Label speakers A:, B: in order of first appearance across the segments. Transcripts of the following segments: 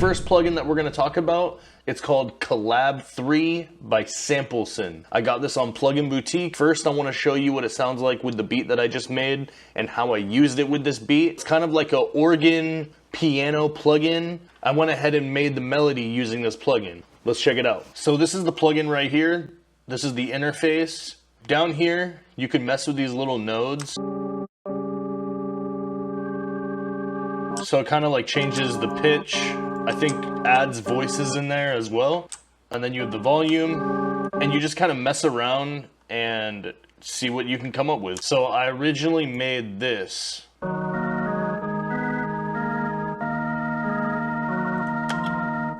A: first plugin that we're going to talk about, it's called CollaB3 by Sampleson. I got this on Plugin Boutique. First, I want to show you what it sounds like with the beat that I just made and how I used it with this beat. It's kind of like an organ piano plugin. I went ahead and made the melody using this plugin. Let's check it out. So this is the plugin right here. This is the interface. Down here, you can mess with these little nodes. So it kind of like changes the pitch. I think adds voices in there as well. And then you have the volume, and you just kind of mess around and see what you can come up with. So I originally made this.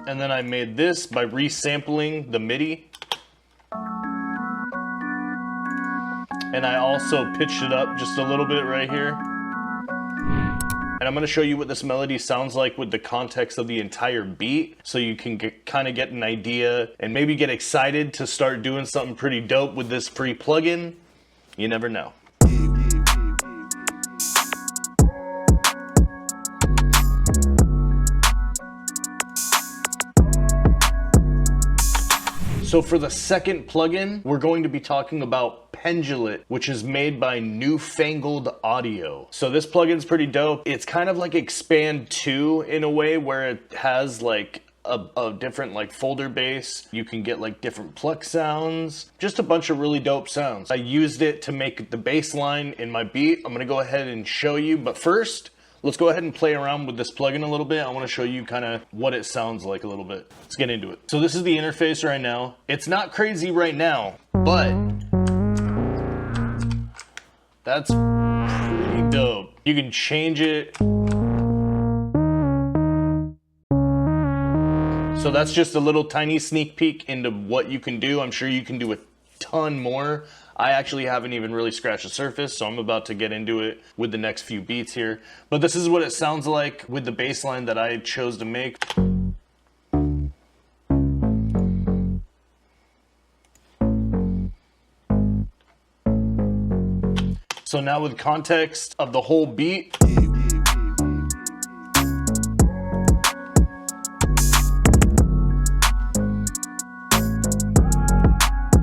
A: And then I made this by resampling the MIDI. And I also pitched it up just a little bit right here. And I'm going to show you what this melody sounds like with the context of the entire beat, so you can kind of get an idea and maybe get excited to start doing something pretty dope with this free plugin. You never know. So for the second plugin, we're going to be talking about Pendulate, which is made by Newfangled Audio. So this plugin's pretty dope. It's kind of like Expand 2 in a way, where it has like a different like folder base. You can get like different pluck sounds, just a bunch of really dope sounds. I used it to make the bass line in my beat. I'm gonna go ahead and show you, but first, let's go ahead and play around with this plugin a little bit. I want to show you kind of what it sounds like a little bit. Let's get into it. So this is the interface right now. It's not crazy right now, but that's pretty dope. You can change it. So that's just a little tiny sneak peek into what you can do. I'm sure you can do a ton more. I actually haven't even really scratched the surface, so I'm about to get into it with the next few beats here. But this is what it sounds like with the bass line that I chose to make. So now with context of the whole beat,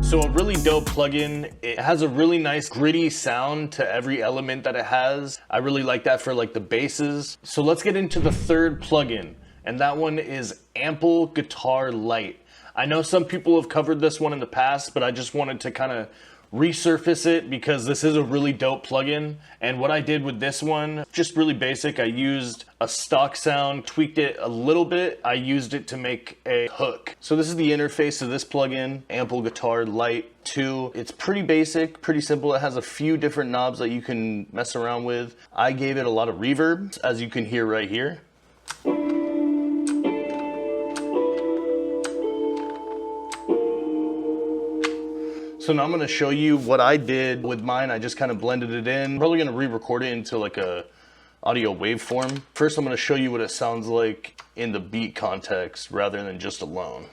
A: so a really dope plugin. It has a really nice gritty sound to every element that it has. I really like that for like the basses. So let's get into the third plugin, and that one is Ample Guitar Lite. I know some people have covered this one in the past, but I just wanted to kind of resurface it because this is a really dope plugin. And what I did with this one, just really basic. I used a stock sound, tweaked it a little bit. I used it to make a hook. So this is the interface of this plugin, Ample Guitar Lite 2. It's pretty basic, pretty simple. It has a few different knobs that you can mess around with. I gave it a lot of reverb, as you can hear right here. So now I'm going to show you what I did with mine. I just kind of blended it in. I'm probably going to re-record it into like a audio waveform. First, I'm going to show you what it sounds like in the beat context rather than just alone.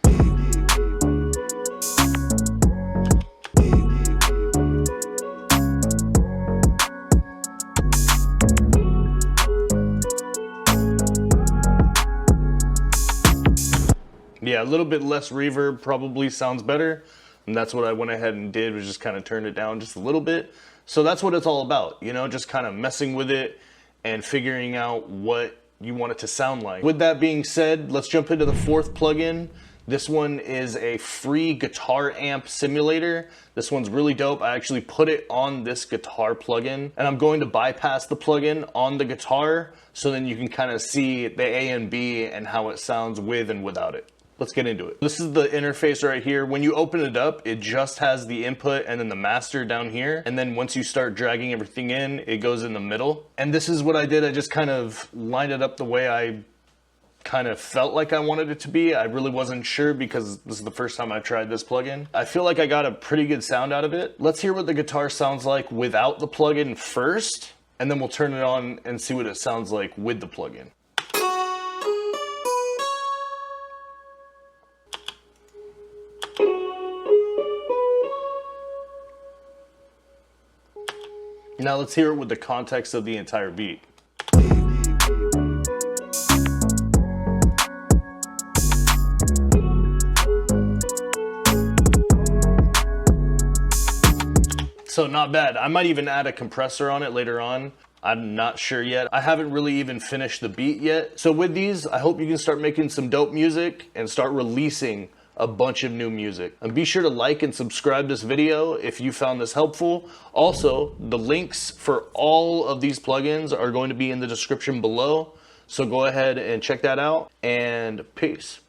A: Yeah, a little bit less reverb probably sounds better. And that's what I went ahead and did, was just kind of turn it down just a little bit. So that's what it's all about, you know, just kind of messing with it and figuring out what you want it to sound like. With that being said, let's jump into the fourth plugin. This one is a free guitar amp simulator. This one's really dope. I actually put it on this guitar plugin, and I'm going to bypass the plugin on the guitar so then you can kind of see the A and B and how it sounds with and without it. Let's get into it. This is the interface right here. When you open it up, it just has the input and then the master down here. And then once you start dragging everything in, it goes in the middle. And this is what I did. I just kind of lined it up the way I kind of felt like I wanted it to be. I really wasn't sure because this is the first time I've tried this plugin. I feel like I got a pretty good sound out of it. Let's hear what the guitar sounds like without the plugin first, and then we'll turn it on and see what it sounds like with the plugin. Now let's hear it with the context of the entire beat. So not bad. I might even add a compressor on it later on. I'm not sure yet. I haven't really even finished the beat yet. So with these, I hope you can start making some dope music and start releasing a bunch of new music. And be sure to like and subscribe this video if you found this helpful. Also, the links for all of these plugins are going to be in the description below. So go ahead and check that out, and peace.